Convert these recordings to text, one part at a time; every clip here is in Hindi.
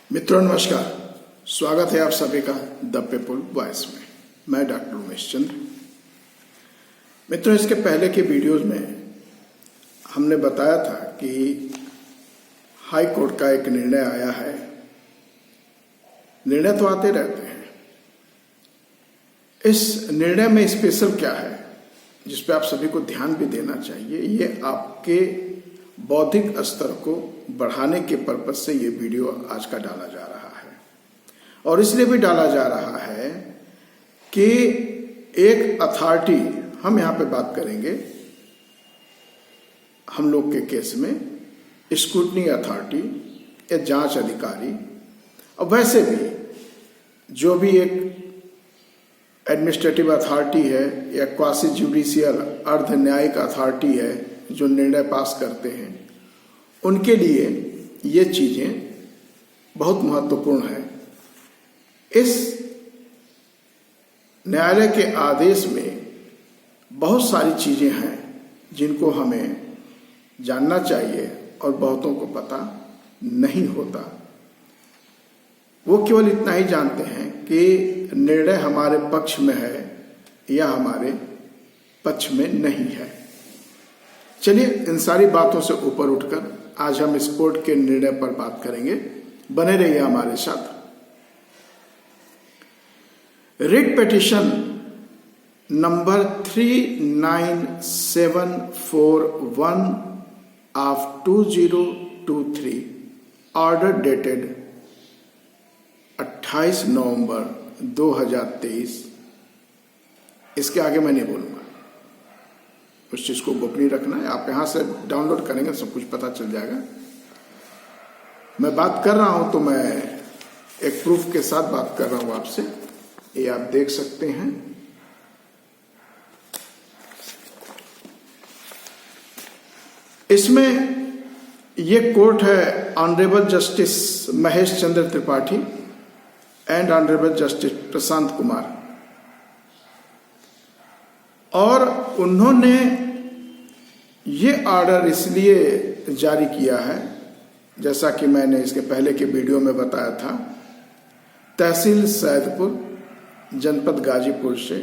मित्रों नमस्कार, स्वागत है आप सभी का द पीपल वॉइस में। मैं डॉक्टर उमेश चंद्र। मित्रों, इसके पहले के वीडियोज में हमने बताया था कि हाई कोर्ट का एक निर्णय आया है। निर्णय तो आते रहते हैं, इस निर्णय में स्पेशल क्या है जिस पे आप सभी को ध्यान भी देना चाहिए। ये आपके बौद्धिक स्तर को बढ़ाने के पर्पज से ये वीडियो आज का डाला जा रहा है, और इसलिए भी डाला जा रहा है कि एक अथॉरिटी, हम यहाँ पे बात करेंगे हम लोग के केस में स्क्रूटनी अथॉरिटी या जांच अधिकारी, और वैसे भी जो भी एक एडमिनिस्ट्रेटिव अथॉरिटी है या क्वासी जुडिशियल अर्ध न्यायिक अथॉरिटी है जो निर्णय पास करते हैं, उनके लिए ये चीजें बहुत महत्वपूर्ण है। इस न्यायालय के आदेश में बहुत सारी चीजें हैं जिनको हमें जानना चाहिए और बहुतों को पता नहीं होता। वो केवल इतना ही जानते हैं कि निर्णय हमारे पक्ष में है या हमारे पक्ष में नहीं है। चलिए, इन सारी बातों से ऊपर उठकर आज हम इस कोर्ट के निर्णय पर बात करेंगे। बने रहिए हमारे साथ। Writ petition number 39741 of 2023 order dated 28 नवंबर 2023। इसके आगे मैं नहीं बोलूंगा, उस चीज को गोपनीय रखना है। आप यहां से डाउनलोड करेंगे सब कुछ पता चल जाएगा। मैं बात कर रहा हूं तो मैं एक प्रूफ के साथ बात कर रहा हूं आपसे, ये आप देख सकते हैं। इसमें ये कोर्ट है honourable justice Mahesh Chandra Tripathi and honourable justice Prashant Kumar, और उन्होंने ये ऑर्डर इसलिए जारी किया है, जैसा कि मैंने इसके पहले के वीडियो में बताया था, तहसील सैदपुर जनपद गाजीपुर से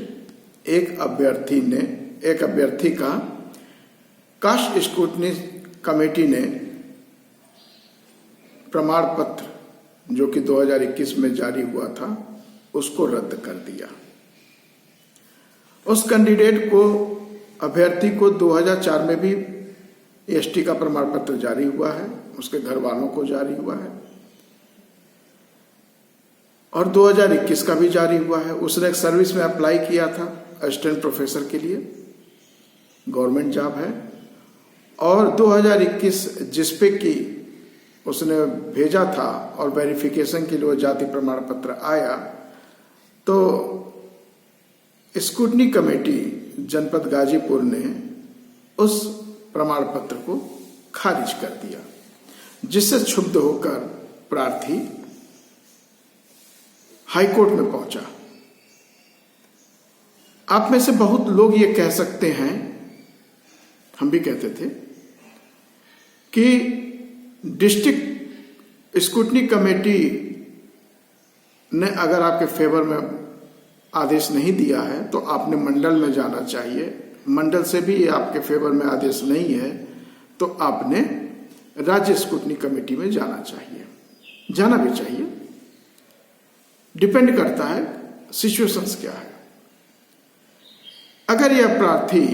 एक अभ्यर्थी का कास्ट स्क्रूटनी कमेटी ने प्रमाण पत्र जो कि 2021 में जारी हुआ था उसको रद्द कर दिया। उस कैंडिडेट को, अभ्यर्थी को 2004 में भी एसटी का प्रमाण पत्र जारी हुआ है, उसके घर वालों को जारी हुआ है, और 2021 का भी जारी हुआ है। उसने एक सर्विस में अप्लाई किया था असिस्टेंट प्रोफेसर के लिए, गवर्नमेंट जॉब है, और 2021 जिसपे कि उसने भेजा था और वेरिफिकेशन के लिए वो जाति प्रमाण पत्र आया, तो स्क्रूटनी कमेटी जनपद गाजीपुर ने उस प्रमाण पत्र को खारिज कर दिया, जिससे क्षुब्ध होकर प्रार्थी हाईकोर्ट में पहुंचा। आप में से बहुत लोग ये कह सकते हैं, हम भी कहते थे, कि डिस्ट्रिक्ट स्क्रूटनी कमेटी ने अगर आपके फेवर में आदेश नहीं दिया है तो आपने मंडल में जाना चाहिए। मंडल से भी आपके फेवर में आदेश नहीं है तो आपने राज्य स्क्रूटनी कमेटी में जाना चाहिए, जाना भी चाहिए। डिपेंड करता है सिचुएशंस क्या है। अगर यह प्रार्थी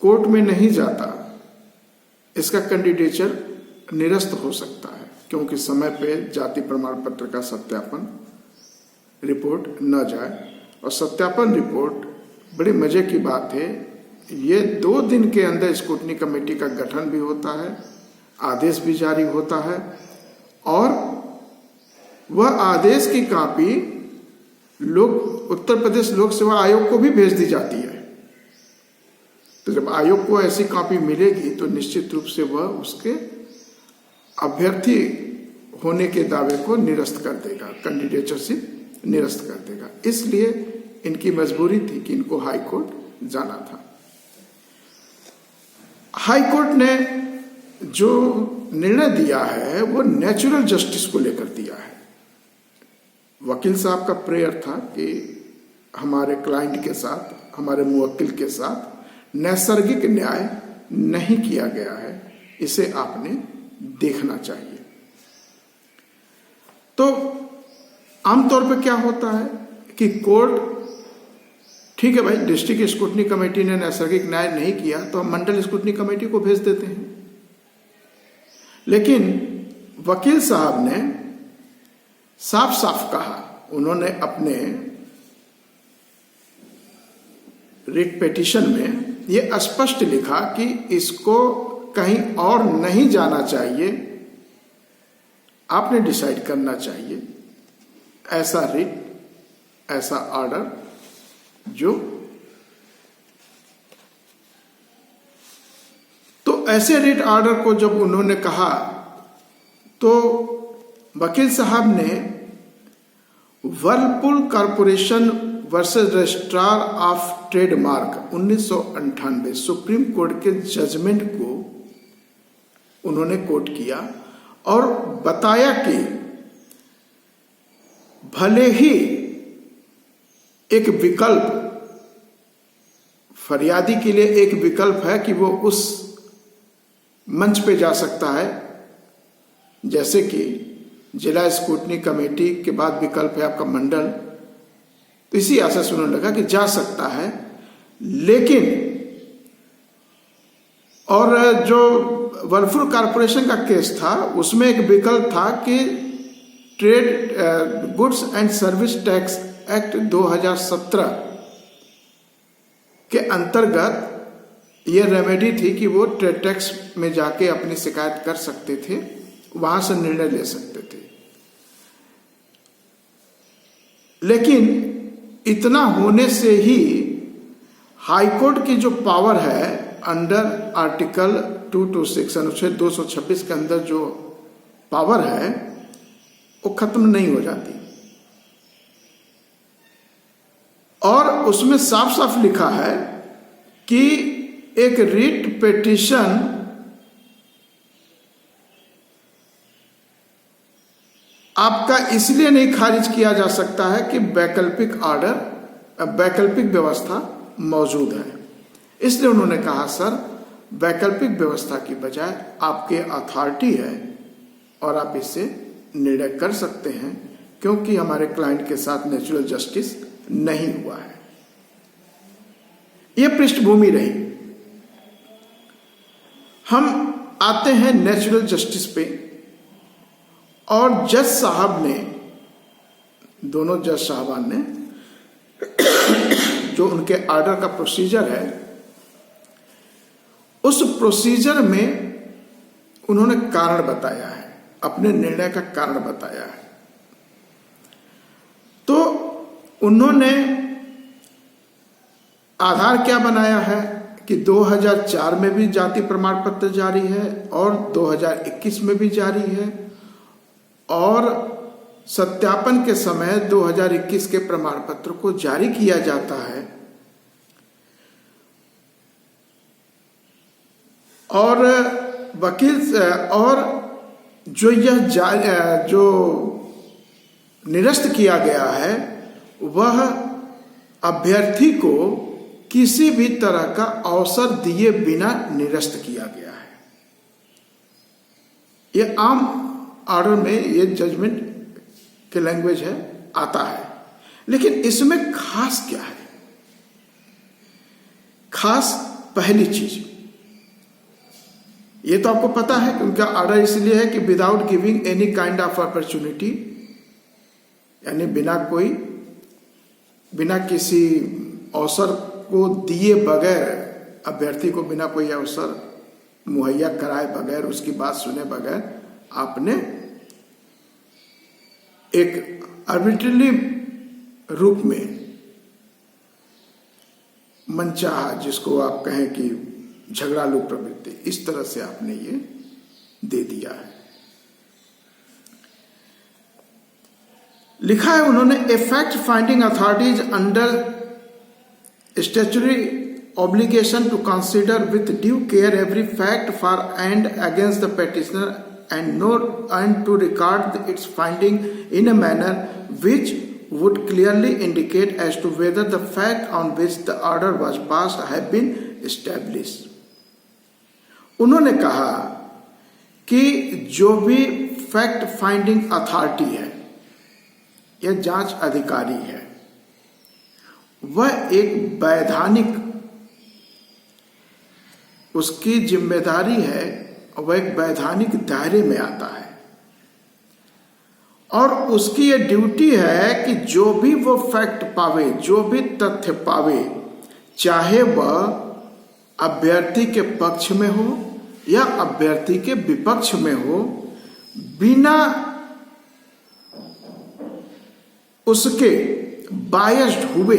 कोर्ट में नहीं जाता, इसका कैंडिडेचर निरस्त हो सकता है, क्योंकि समय पे जाति प्रमाण पत्र का सत्यापन रिपोर्ट न जाए। और सत्यापन रिपोर्ट, बड़े मजे की बात है, ये 2 दिन के अंदर स्क्रूटनी कमेटी का गठन भी होता है, आदेश भी जारी होता है, और वह आदेश की कॉपी उत्तर प्रदेश लोक सेवा आयोग को भी भेज दी जाती है। तो जब आयोग को ऐसी कॉपी मिलेगी तो निश्चित रूप से वह उसके अभ्यर्थी होने के दावे को निरस्त कर देगा, कैंडिडेटशिप निरस्त कर देगा। इसलिए इनकी मजबूरी थी कि इनको हाई कोर्ट जाना था। हाई कोर्ट ने जो निर्णय दिया है वो नेचुरल जस्टिस को लेकर दिया है। वकील साहब का प्रेयर था कि हमारे क्लाइंट के साथ, हमारे मुवक्किल के साथ नैसर्गिक न्याय नहीं किया गया है, इसे आपने देखना चाहिए। तो आमतौर पर क्या होता है कि कोर्ट, ठीक है भाई, डिस्ट्रिक्ट स्क्रूटनी कमेटी ने नैसर्गिक न्याय नहीं किया तो हम मंडल स्क्रूटनी कमेटी को भेज देते हैं। लेकिन वकील साहब ने साफ साफ कहा, उन्होंने अपने रिट पिटीशन में यह स्पष्ट लिखा कि इसको कहीं और नहीं जाना चाहिए, आपने डिसाइड करना चाहिए ऐसा रिट, ऐसा ऑर्डर जो, तो ऐसे रिट ऑर्डर को जब उन्होंने कहा तो वकील साहब ने Whirlpool corporation versus registrar of trademark 1998 supreme court के जजमेंट को उन्होंने कोट किया और बताया कि भले ही एक विकल्प, फरियादी के लिए एक विकल्प है कि वो उस मंच पे जा सकता है, जैसे कि जिला स्क्रूटनी कमेटी के बाद विकल्प है आपका मंडल, तो इसी आशा से उन्होंने लगा कि जा सकता है। लेकिन और जो वर्लपूल कॉरपोरेशन का केस था उसमें एक विकल्प था कि trade goods and service tax act 2017 के अंतर्गत यह रेमेडी थी कि वो ट्रेड टैक्स में जाके अपनी शिकायत कर सकते थे, वहां से निर्णय ले सकते थे। लेकिन इतना होने से ही हाईकोर्ट की जो पावर है अंडर आर्टिकल 226 अनुच्छेद 226 के अंदर जो पावर है वो खत्म नहीं हो जाती। और उसमें साफ साफ लिखा है कि एक रिट पिटीशन आपका इसलिए नहीं खारिज किया जा सकता है कि वैकल्पिक ऑर्डर, वैकल्पिक व्यवस्था मौजूद है। इसलिए उन्होंने कहा सर, वैकल्पिक व्यवस्था की बजाय आपके अथॉरिटी है और आप इससे निर्णय कर सकते हैं, क्योंकि हमारे क्लाइंट के साथ नेचुरल जस्टिस नहीं हुआ है। यह पृष्ठभूमि रही। हम आते हैं नेचुरल जस्टिस पे, और जज साहब ने, दोनों जज साहबान ने जो उनके ऑर्डर का प्रोसीजर है, उस प्रोसीजर में उन्होंने कारण बताया है, अपने निर्णय का कारण बताया है। तो उन्होंने आधार क्या बनाया है कि 2004 में भी जाति प्रमाण पत्र जारी है और 2021 में भी जारी है, और सत्यापन के समय 2021 के प्रमाण पत्र को जारी किया जाता है। और वकील और जो यह जो निरस्त किया गया है वह अभ्यर्थी को किसी भी तरह का अवसर दिए बिना निरस्त किया गया है। यह आम ऑर्डर में ये जजमेंट के लैंग्वेज है, आता है। लेकिन इसमें खास क्या है? खास पहली चीज, ये तो आपको पता है कि उनका ऑर्डर इसलिए है कि without giving any kind of opportunity, यानी बिना किसी अवसर को दिए बगैर, अभ्यर्थी को बिना कोई अवसर मुहैया कराए बगैर, उसकी बात सुने बगैर आपने एक आर्बिट्रेरी रूप में मनचाहा, जिसको आप कहें कि झगड़ालू प्रवृत्ति, इस तरह से आपने ये दे दिया है। लिखा है उन्होंने, a fact finding authorities under statutory obligation to consider with due care every fact for and against the petitioner and to record its finding in a manner which would clearly indicate as to whether the fact on which the order was passed have been established. उन्होंने कहा कि जो भी फैक्ट फाइंडिंग अथॉरिटी है या जांच अधिकारी है वह एक वैधानिक उसकी जिम्मेदारी है, वह एक वैधानिक दायरे में आता है और उसकी यह ड्यूटी है कि जो भी वो फैक्ट पावे, जो भी तथ्य पावे, चाहे वह अभ्यर्थी के पक्ष में हो या अभ्यर्थी के विपक्ष में हो, बिना उसके बायस्ड हुए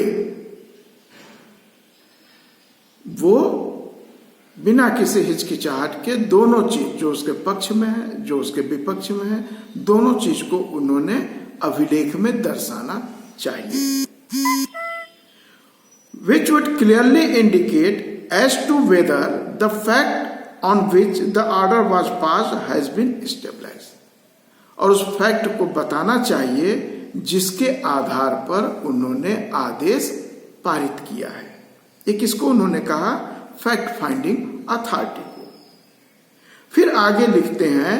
वो बिना किसी हिचकिचाहट के दोनों चीज, जो उसके पक्ष में है जो उसके विपक्ष में है, दोनों चीज को उन्होंने अभिलेख में दर्शाना चाहिए. Which would clearly indicate as to whether the fact on which the order was passed has been established. और उस फैक्ट को बताना चाहिए जिसके आधार पर उन्होंने आदेश पारित किया है. ये किसको उन्होंने कहा? फैक्ट फाइंडिंग अथॉरिटी को. फिर आगे लिखते हैं,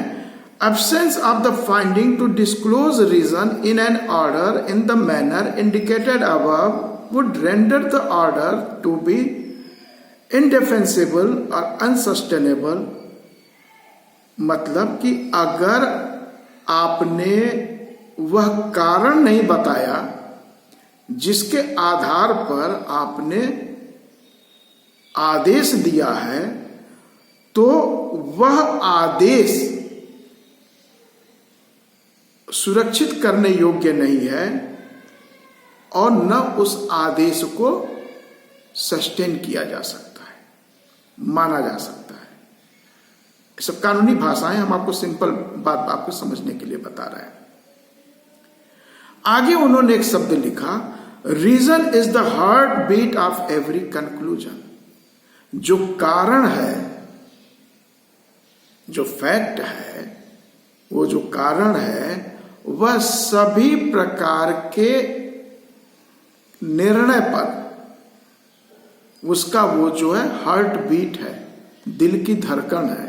absence of the finding to disclose reason in an order in the manner indicated above would render the order to be indefensible or unsustainable. मतलब कि अगर आपने वह कारण नहीं बताया जिसके आधार पर आपने आदेश दिया है, तो वह आदेश सुरक्षित करने योग्य नहीं है और न उस आदेश को सस्टेन किया जा सकता है, माना जा सकता है. ये सब कानूनी भाषाएं, हम आपको सिंपल बात आपको समझने के लिए बता रहे हैं. आगे उन्होंने एक शब्द लिखा, reason is the heart beat of every conclusion. जो कारण है, जो फैक्ट है, वो जो कारण है, वह सभी प्रकार के निर्णय पर उसका वो जो है हार्ट बीट है, दिल की धड़कन है.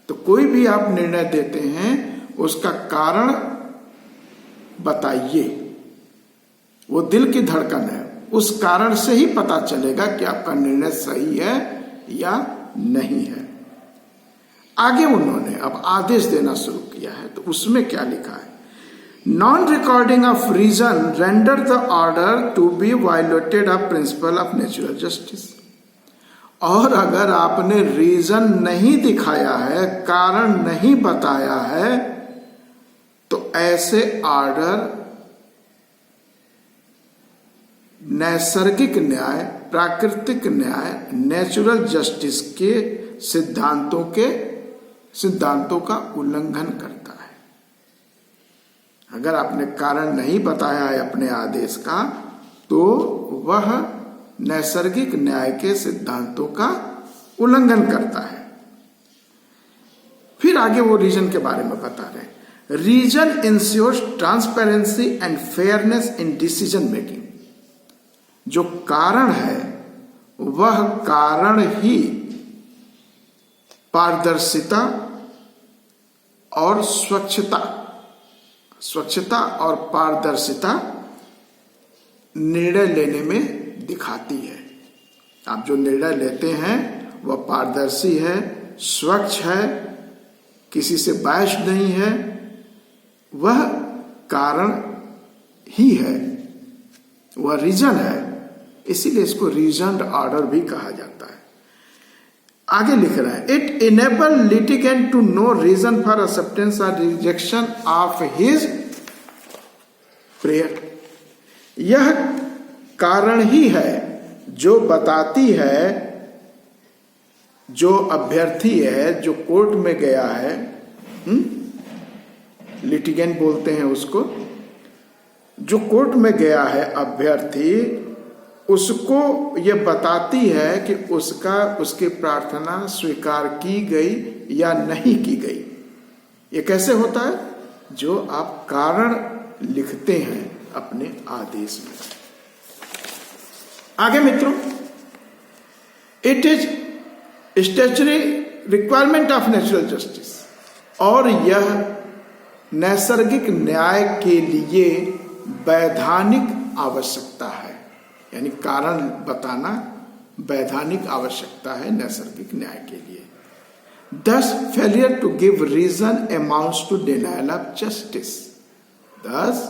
तो कोई भी आप निर्णय देते हैं उसका कारण बताइए, वो दिल की धड़कन है, उस कारण से ही पता चलेगा कि आपका निर्णय सही है या नहीं है. आगे उन्होंने अब आदेश देना शुरू किया है, तो उसमें क्या लिखा है? Non recording of reason render the order to be violated of principle of natural justice. और अगर आपने रीजन नहीं दिखाया है, कारण नहीं बताया है, तो ऐसे ऑर्डर नैसर्गिक न्याय, प्राकृतिक न्याय, नेचुरल जस्टिस के सिद्धांतों का उल्लंघन करता है. अगर आपने कारण नहीं बताया है अपने आदेश का, तो वह नैसर्गिक न्याय के सिद्धांतों का उल्लंघन करता है. फिर आगे वो रीजन के बारे में बता रहे हैं. Reason ensures transparency and fairness in decision making. जो कारण है वह कारण ही पारदर्शिता और स्वच्छता और पारदर्शिता निर्णय लेने में दिखाती है. आप जो निर्णय लेते हैं वह पारदर्शी है, स्वच्छ है, किसी से बायस नहीं है, वह कारण ही है, वह रीजन है. इसीलिए इसको रीजन्ड ऑर्डर भी कहा जाता है. आगे लिख रहा है, it enable litigant to know reason for acceptance और रिजेक्शन ऑफ हिज प्रेयर. यह कारण ही है जो बताती है, जो अभ्यर्थी है, जो कोर्ट में गया है, लिटिगेंट बोलते हैं उसको, जो कोर्ट में गया है अभ्यर्थी, उसको ये बताती है कि उसकी प्रार्थना स्वीकार की गई या नहीं की गई। ये कैसे होता है? जो आप कारण लिखते हैं अपने आदेश में। आगे मित्रों, it is statutory requirement of natural justice, और यह नैसर्गिक न्याय के लिए वैधानिक आवश्यकता है। यानी कारण बताना वैधानिक आवश्यकता है नैसर्गिक न्याय के लिए। Thus, failure to give reason amounts to denial of justice. Thus,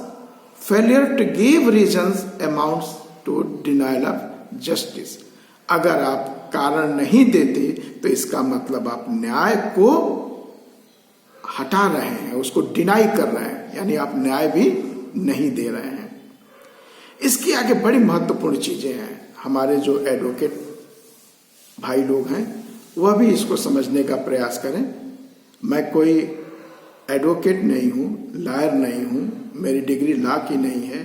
failure to give reasons amounts to denial of justice. अगर आप कारण नहीं देते तो इसका मतलब आप न्याय को हटा रहे हैं, उसको डिनाई कर रहे हैं, यानी आप न्याय भी नहीं दे रहे हैं। इसकी आगे बड़ी महत्वपूर्ण चीजें हैं। हमारे जो एडवोकेट भाई लोग हैं वह भी इसको समझने का प्रयास करें। मैं कोई एडवोकेट नहीं हूँ, लॉयर नहीं हूँ, मेरी डिग्री लॉ की नहीं है,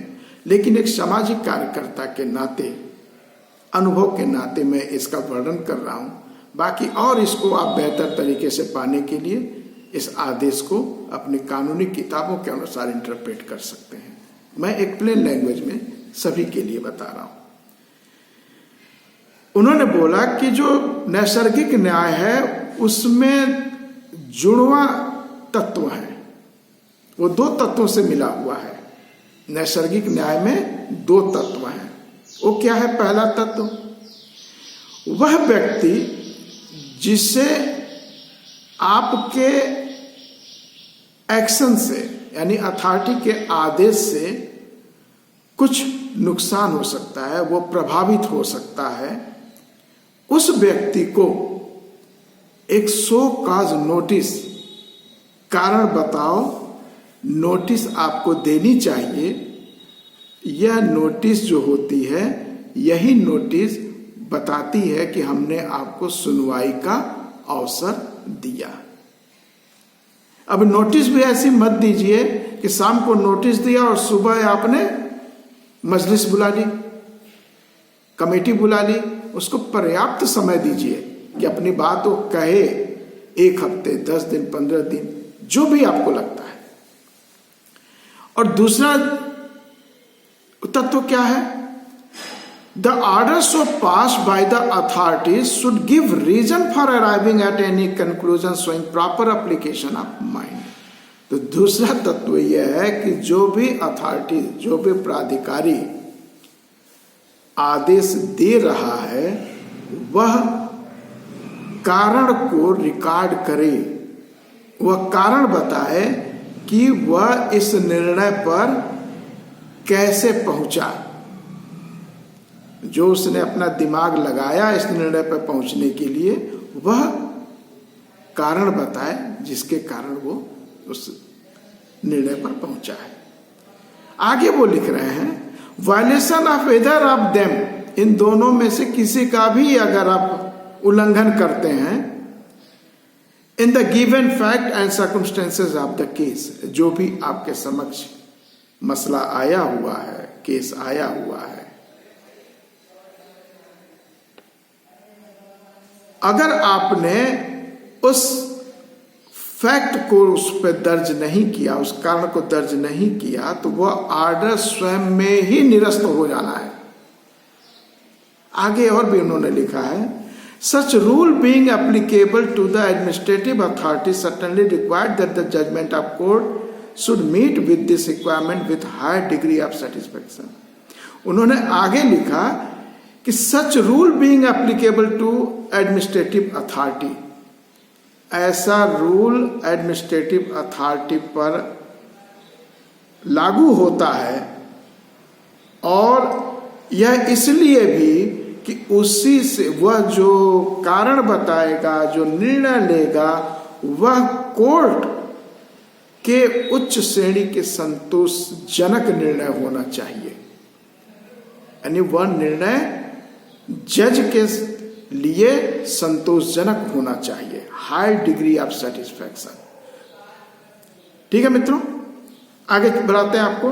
लेकिन एक सामाजिक कार्यकर्ता के नाते, अनुभव के नाते मैं इसका वर्णन कर रहा हूँ। बाकी और इसको आप बेहतर तरीके से पाने के लिए इस आदेश को अपनी कानूनी किताबों के अनुसार इंटरप्रेट कर सकते हैं। मैं एक प्लेन लैंग्वेज में सभी के लिए बता रहा हूं। उन्होंने बोला कि जो नैसर्गिक न्याय है उसमें जुड़वा तत्व है, वो दो तत्वों से मिला हुआ है। नैसर्गिक न्याय में दो तत्व हैं। वो क्या है? पहला तत्व, वह व्यक्ति जिसे आपके एक्शन से, यानी अथॉरिटी के आदेश से कुछ नुकसान हो सकता है, वो प्रभावित हो सकता है, उस व्यक्ति को एक शो कॉज नोटिस, कारण बताओ नोटिस आपको देनी चाहिए। यह नोटिस जो होती है, यही नोटिस बताती है कि हमने आपको सुनवाई का अवसर दिया। अब नोटिस भी ऐसी मत दीजिए कि शाम को नोटिस दिया और सुबह आपने मजलिस बुला ली, कमेटी बुला ली। उसको पर्याप्त समय दीजिए कि अपनी बात वो कहे, 1 हफ्ते, 10 दिन, 15 दिन, जो भी आपको लगता है। और दूसरा तत्व क्या है? The orders so passed by the authorities should give reason for arriving at any conclusion showing proper application of mind. तो दूसरा तत्व यह है कि जो भी अथॉरिटी, जो भी प्राधिकारी आदेश दे रहा है वह कारण को रिकॉर्ड करे, वह कारण बताए कि वह इस निर्णय पर कैसे पहुंचा, जो उसने अपना दिमाग लगाया इस निर्णय पर पहुंचने के लिए, वह कारण बताए जिसके कारण वो उस निर्णय पर पहुंचा है। आगे वो लिख रहे हैं, violation of either of them, इन दोनों में से किसी का भी अगर आप उल्लंघन करते हैं, in the given fact and circumstances of the case, जो भी आपके समक्ष मसला आया हुआ है, केस आया हुआ है, अगर आपने उस फैक्ट को उस पर दर्ज नहीं किया, उस कारण को दर्ज नहीं किया, तो वह ऑर्डर स्वयं में ही निरस्त हो जाना है। आगे और भी उन्होंने लिखा है, such rule being applicable to the administrative authority certainly required that the judgment of court should meet with this requirement with high degree of satisfaction. उन्होंने आगे लिखा कि such rule being applicable to administrative authority, ऐसा रूल एडमिनिस्ट्रेटिव अथॉरिटी पर लागू होता है, और यह इसलिए भी कि उसी से वह जो कारण बताएगा, जो निर्णय लेगा, वह कोर्ट के उच्च श्रेणी के संतोषजनक निर्णय होना चाहिए। यानी वह निर्णय जज के लिए संतोषजनक होना चाहिए, हाई डिग्री ऑफ सेटिस्फैक्शन। ठीक है मित्रों, आगे बढ़ाते हैं आपको।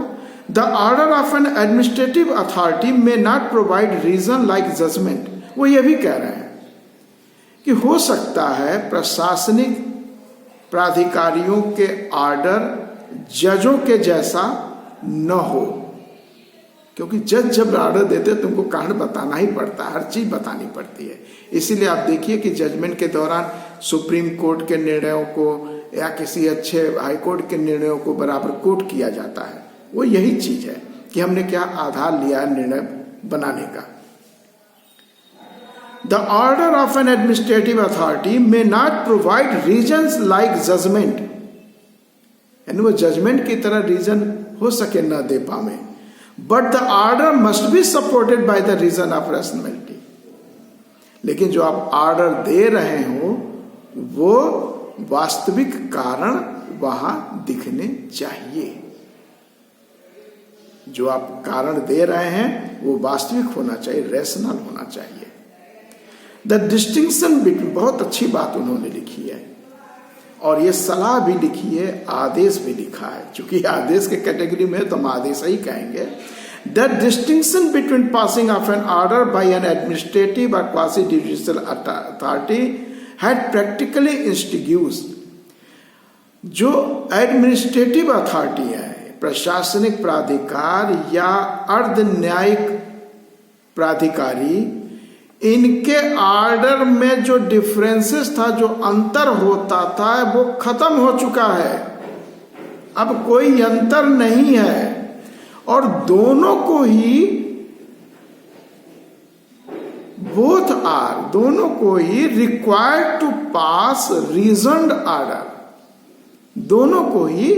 The order of an administrative authority may not provide reason like judgment. वो ये भी कह रहे हैं कि हो सकता है प्रशासनिक प्राधिकारियों के ऑर्डर जजों के जैसा न हो, क्योंकि जज जब ऑर्डर देते हैं तुमको कारण बताना ही पड़ता है, हर चीज बतानी पड़ती है। इसीलिए आप देखिए कि जजमेंट के दौरान सुप्रीम कोर्ट के निर्णयों को या किसी अच्छे हाई कोर्ट के निर्णयों को बराबर कोट किया जाता है। वो यही चीज है कि हमने क्या आधार लिया निर्णय बनाने का। The order of an administrative authority may not provide reasons like judgment, यानी वो जजमेंट की तरह रीजन हो सके न दे पावे, but the order must be supported by the reason of rationality. लेकिन जो आप ऑर्डर दे रहे हो वो वास्तविक कारण वहां दिखने चाहिए। जो आप कारण दे रहे हैं वो वास्तविक होना चाहिए, रैशनल होना चाहिए। द डिस्टिंक्शन बिटवीन, बहुत अच्छी बात उन्होंने लिखी है, और ये सलाह भी लिखी है, आदेश भी लिखा है। चूंकि आदेश के कैटेगरी में है तो हम आदेश ही कहेंगे। The distinction between passing of an order by an administrative और quasi judicial authority had practically institute. जो एडमिनिस्ट्रेटिव अथॉरिटी है, प्रशासनिक प्राधिकार या अर्ध न्यायिक प्राधिकारी, इनके ऑर्डर में जो डिफरेंसेस था, जो अंतर होता था, वो खत्म हो चुका है। अब कोई अंतर नहीं है और दोनों को ही दोनों को ही रिक्वायर्ड टू पास रीजन्ड ऑर्डर, दोनों को ही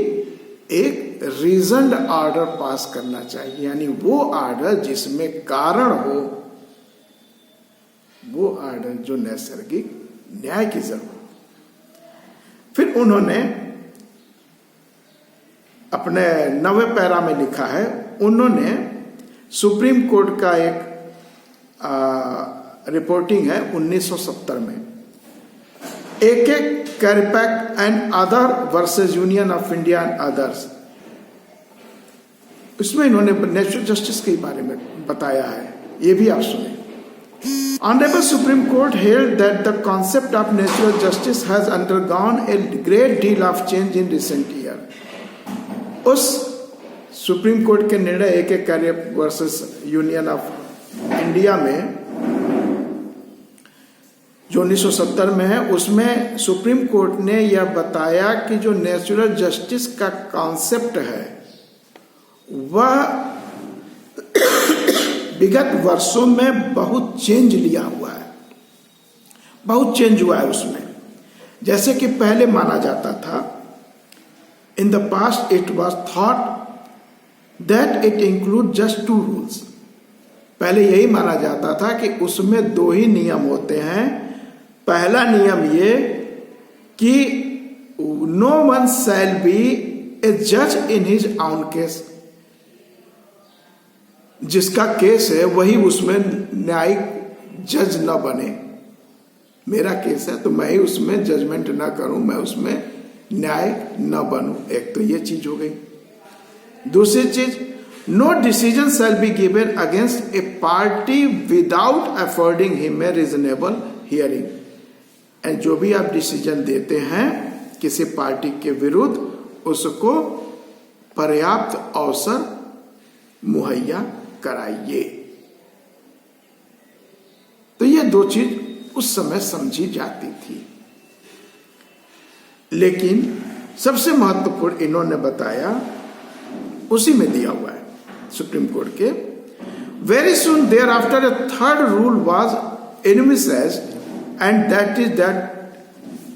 एक रीजन्ड ऑर्डर पास करना चाहिए, यानी वो ऑर्डर जिसमें कारण हो, वो ऑर्डर जो नैसर्गिक न्याय की जरूरत। फिर उन्होंने अपने 9वें पैरा में लिखा है, उन्होंने सुप्रीम कोर्ट का एक रिपोर्टिंग है 1970 में, A K Kraipak and other versus Union of India and others. इसमें इन्होंने नेचुरल जस्टिस के बारे में बताया है, ये भी आप सुने। Honorable Supreme Court held that the concept of natural justice has undergone a great deal of change in recent year. उस सुप्रीम कोर्ट के निर्णय एक कार्य वर्सेस यूनियन ऑफ इंडिया में जो 1970 में है, उसमें सुप्रीम कोर्ट ने यह बताया कि जो नेचुरल जस्टिस का कॉन्सेप्ट है वह विगत वर्षों में बहुत चेंज लिया हुआ है, बहुत चेंज हुआ है उसमें। जैसे कि पहले माना जाता था, in the past it was thought that it include just 2 rules. पहले यही माना जाता था कि उसमें 2 ही नियम होते हैं। पहला नियम ये कि नो वन शैल बी ए जज इन हिज ऑन केस, जिसका केस है वही उसमें न्यायिक जज न बने। मेरा केस है तो मैं ही उसमें जजमेंट ना करूं, मैं उसमें न्यायिक न बनूं। एक तो ये चीज हो गई। दूसरी चीज, no decision shall be given against a party without affording him a reasonable hearing. And जो भी आप डिसीजन देते हैं किसी पार्टी के विरुद्ध, उसको पर्याप्त अवसर मुहैया कराइए। तो ये 2 चीज उस समय समझी जाती थी। लेकिन सबसे महत्वपूर्ण इन्होंने बताया, उसी में दिया हुआ है सुप्रीम कोर्ट के, very soon thereafter a third rule was envisaged and that is that,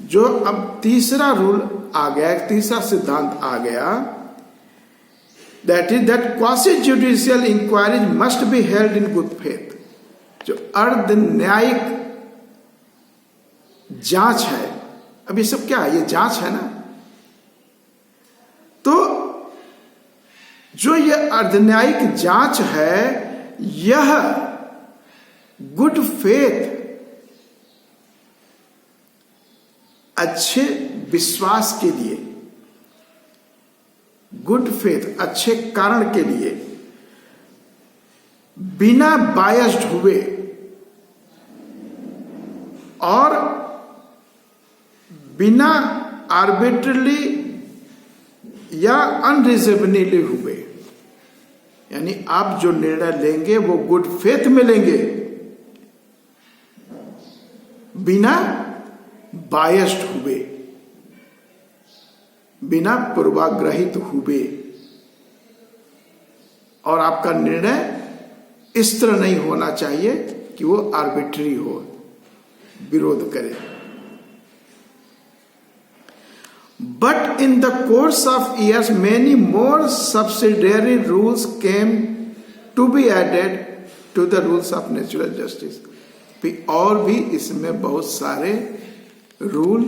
जो अब तीसरा रूल आ गया, तीसरा सिद्धांत आ गया, that is that quasi judicial inquiries must be held in good faith. जो अर्ध न्यायिक जांच है, अब ये सब क्या है, ये जांच है ना, तो जो ये अर्धन्यायिक जांच है, यह गुड फेथ, अच्छे विश्वास के लिए गुड फेथ, अच्छे कारण के लिए बिना बायस्ड हुए और बिना आर्बिट्रली या अनरिजर्वली हुए, यानी आप जो निर्णय लेंगे वो गुड फेथ में लेंगे, बिना बायस्ड हुए, बिना पूर्वाग्रहित हुए, और आपका निर्णय इस तरह नहीं होना चाहिए कि वो आर्बिट्री हो, विरोध करे। But in the course of years, many more subsidiary rules came to be added to the rules of natural justice. और भी इसमें बहुत सारे रूल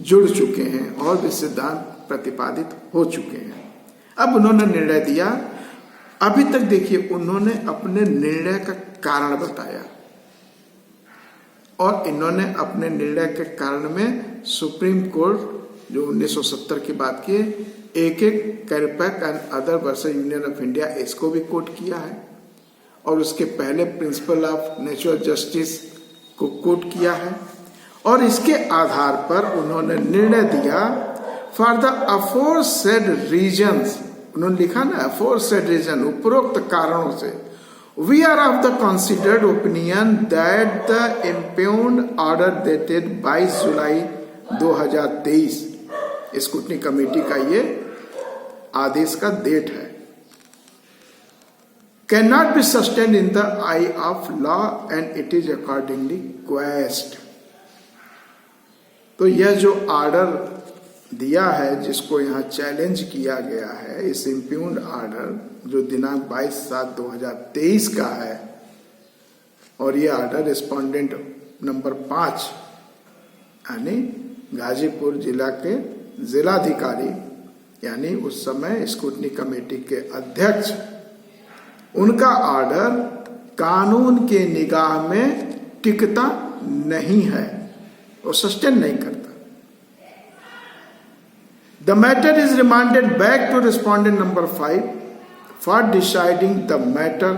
जुड़ चुके हैं और भी सिद्धांत प्रतिपादित हो चुके हैं। अब उन्होंने निर्णय दिया, अभी तक देखिए उन्होंने अपने निर्णय का कारण बताया और इन्होंने अपने निर्णय के कारण में सुप्रीम कोर्ट जो 1970 की बात की है, A K Kraipak and other versus Union of India, इसको भी कोट किया है और उसके पहले प्रिंसिपल ऑफ नेचुरल जस्टिस को कोट किया है और इसके आधार पर उन्होंने निर्णय दिया फॉर द अफोरसेड रीजन्स, उन्होंने लिखा ना अफोरसेड रीजन, उपरोक्त कारणों से, we are of the considered opinion that the impugned order dated 22 July 2023, scrutiny committee का ये आदेश का डेट है, can not be sustained in the eye of law and it is accordingly quashed. तो यह जो ऑर्डर दिया है जिसको यहाँ चैलेंज किया गया है, इस इम्प्यून्ड ऑर्डर जो दिनांक 22/7/2023 का है, और ये ऑर्डर रिस्पोंडेंट नंबर 5 यानी गाजीपुर जिला के जिलाधिकारी यानी उस समय स्क्रूटनी कमेटी के अध्यक्ष, उनका ऑर्डर कानून के निगाह में टिकता नहीं है, वो सस्टेन नहीं करता। The matter is remanded back to respondent number 5 for deciding the matter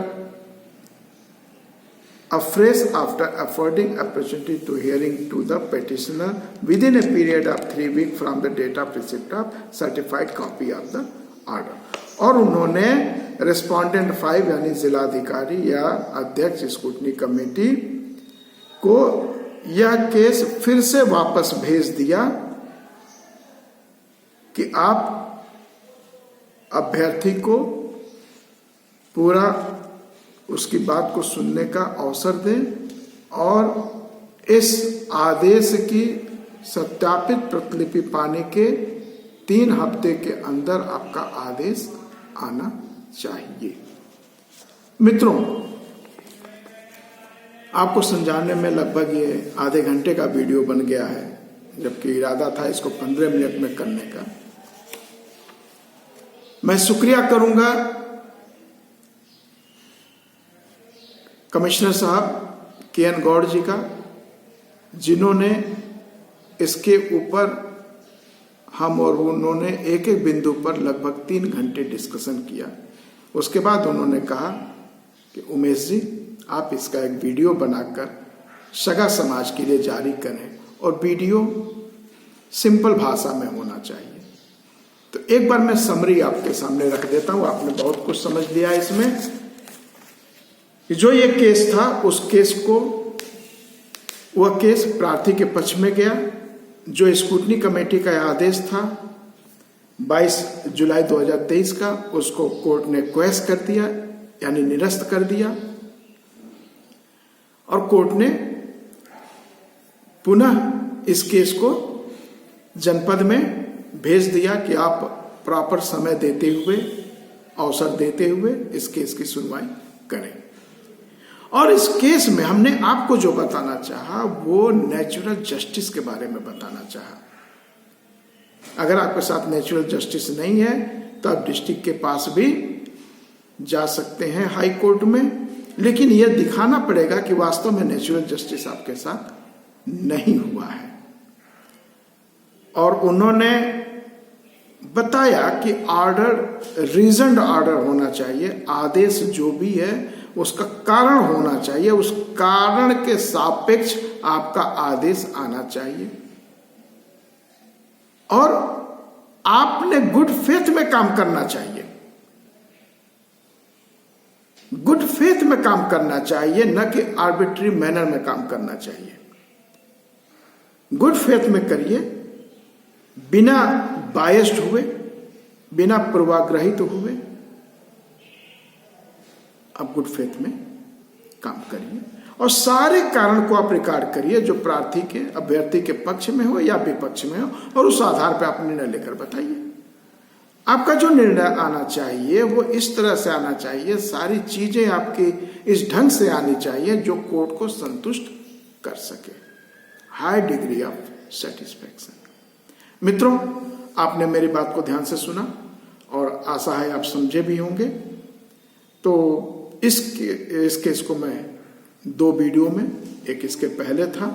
afresh after affording opportunity to hearing to the petitioner within a period of 3 weeks from the date of receipt of certified copy of the order। और उन्होंने रेस्पोंडेंट 5 यानी जिलाधिकारी या अध्यक्ष स्क्रूटनी कमेटी को यह केस फिर से वापस भेज दिया कि आप अभ्यर्थी को पूरा उसकी बात को सुनने का अवसर दें और इस आदेश की सत्यापित प्रतिलिपि पाने के 3 हफ्ते के अंदर आपका आदेश आना चाहिए। मित्रों, आपको समझाने में लगभग ये आधे घंटे का वीडियो बन गया है, जबकि इरादा था इसको 15 मिनट में करने का। मैं शुक्रिया करूंगा कमिश्नर साहब के.एन. गौड़ जी का, जिन्होंने इसके ऊपर हम और उन्होंने एक एक बिंदु पर लगभग 3 घंटे डिस्कशन किया। उसके बाद उन्होंने कहा कि उमेश जी, आप इसका एक वीडियो बनाकर सगा समाज के लिए जारी करें और वीडियो सिंपल भाषा में होना चाहिए। तो एक बार मैं समरी आपके सामने रख देता हूं। आपने बहुत कुछ समझ लिया इसमें कि जो ये केस था, उस केस को, वह केस प्रार्थी के पक्ष में गया। जो स्क्रूटनी कमेटी का आदेश था 22 जुलाई 2023 का, उसको कोर्ट ने क्वेश कर दिया यानी निरस्त कर दिया और कोर्ट ने पुनः इस केस को जनपद में भेज दिया कि आप प्रॉपर समय देते हुए, अवसर देते हुए इस केस की सुनवाई करें। और इस केस में हमने आपको जो बताना चाहा वो नेचुरल जस्टिस के बारे में बताना चाहा। अगर आपके साथ नेचुरल जस्टिस नहीं है तो आप डिस्ट्रिक्ट के पास भी जा सकते हैं, हाई कोर्ट में, लेकिन यह दिखाना पड़ेगा कि वास्तव में नेचुरल जस्टिस आपके साथ नहीं हुआ है। और उन्होंने बताया कि ऑर्डर रीजन्ड ऑर्डर होना चाहिए, आदेश जो भी है उसका कारण होना चाहिए, उस कारण के सापेक्ष आपका आदेश आना चाहिए और आपने गुड फेथ में काम करना चाहिए। गुड फेथ में काम करना चाहिए, न कि आर्बिट्री मैनर में काम करना चाहिए। गुड फेथ में करिए, बिना बायस्ड हुए, बिना पूर्वाग्रहित हुए आप गुड फेथ में काम करिए और सारे कारण को आप रिकॉर्ड करिए जो प्रार्थी के, अभ्यर्थी के पक्ष में हो या विपक्ष में हो, और उस आधार पर आप निर्णय लेकर बताइए। आपका जो निर्णय आना चाहिए वो इस तरह से आना चाहिए, सारी चीजें आपकी इस ढंग से आनी चाहिए जो कोर्ट को संतुष्ट कर सके। High degree of satisfaction. मित्रों, आपने मेरी बात को ध्यान से सुना और आशा है आप समझे भी होंगे। तो इस केस को मैं 2 वीडियो में, एक इसके पहले था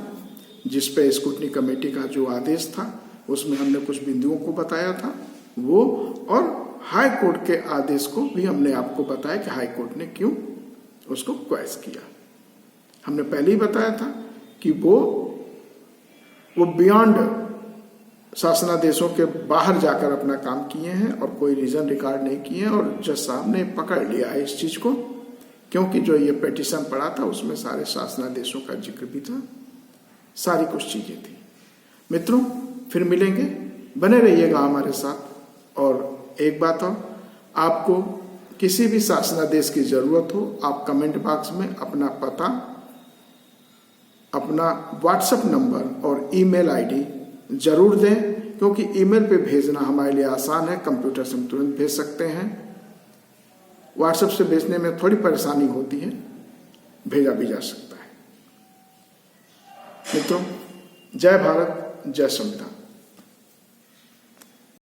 जिस पे स्क्रूटनी कमेटी का जो आदेश था उसमें हमने कुछ बिंदुओं को बताया था वो, और हाई कोर्ट के आदेश को भी हमने आपको बताया कि हाई कोर्ट ने क्यों उसको क्वेश किया। हमने पहले ही बताया था कि वो बियॉन्ड शासनादेशों के बाहर जाकर अपना काम किए हैं और कोई रीजन रिकॉर्ड नहीं किए हैं, और जज साहब ने पकड़ लिया है इस चीज को, क्योंकि जो ये पिटीशन पड़ा था उसमें सारे शासनादेशों का जिक्र भी था, सारी कुछ चीजें थी। मित्रों, फिर मिलेंगे, बने रहिएगा हमारे साथ। और एक बात और, आपको किसी भी शासनादेश की जरूरत हो, आप कमेंट बॉक्स में अपना पता, अपना व्हाट्सएप नंबर और ईमेल आईडी जरूर दें, क्योंकि ईमेल पे भेजना हमारे लिए आसान है, कंप्यूटर से हम तुरंत भेज सकते हैं। व्हाट्सएप से भेजने में थोड़ी परेशानी होती है, भेजा भी जा सकता है। मित्रों, जय भारत, जय संविधान।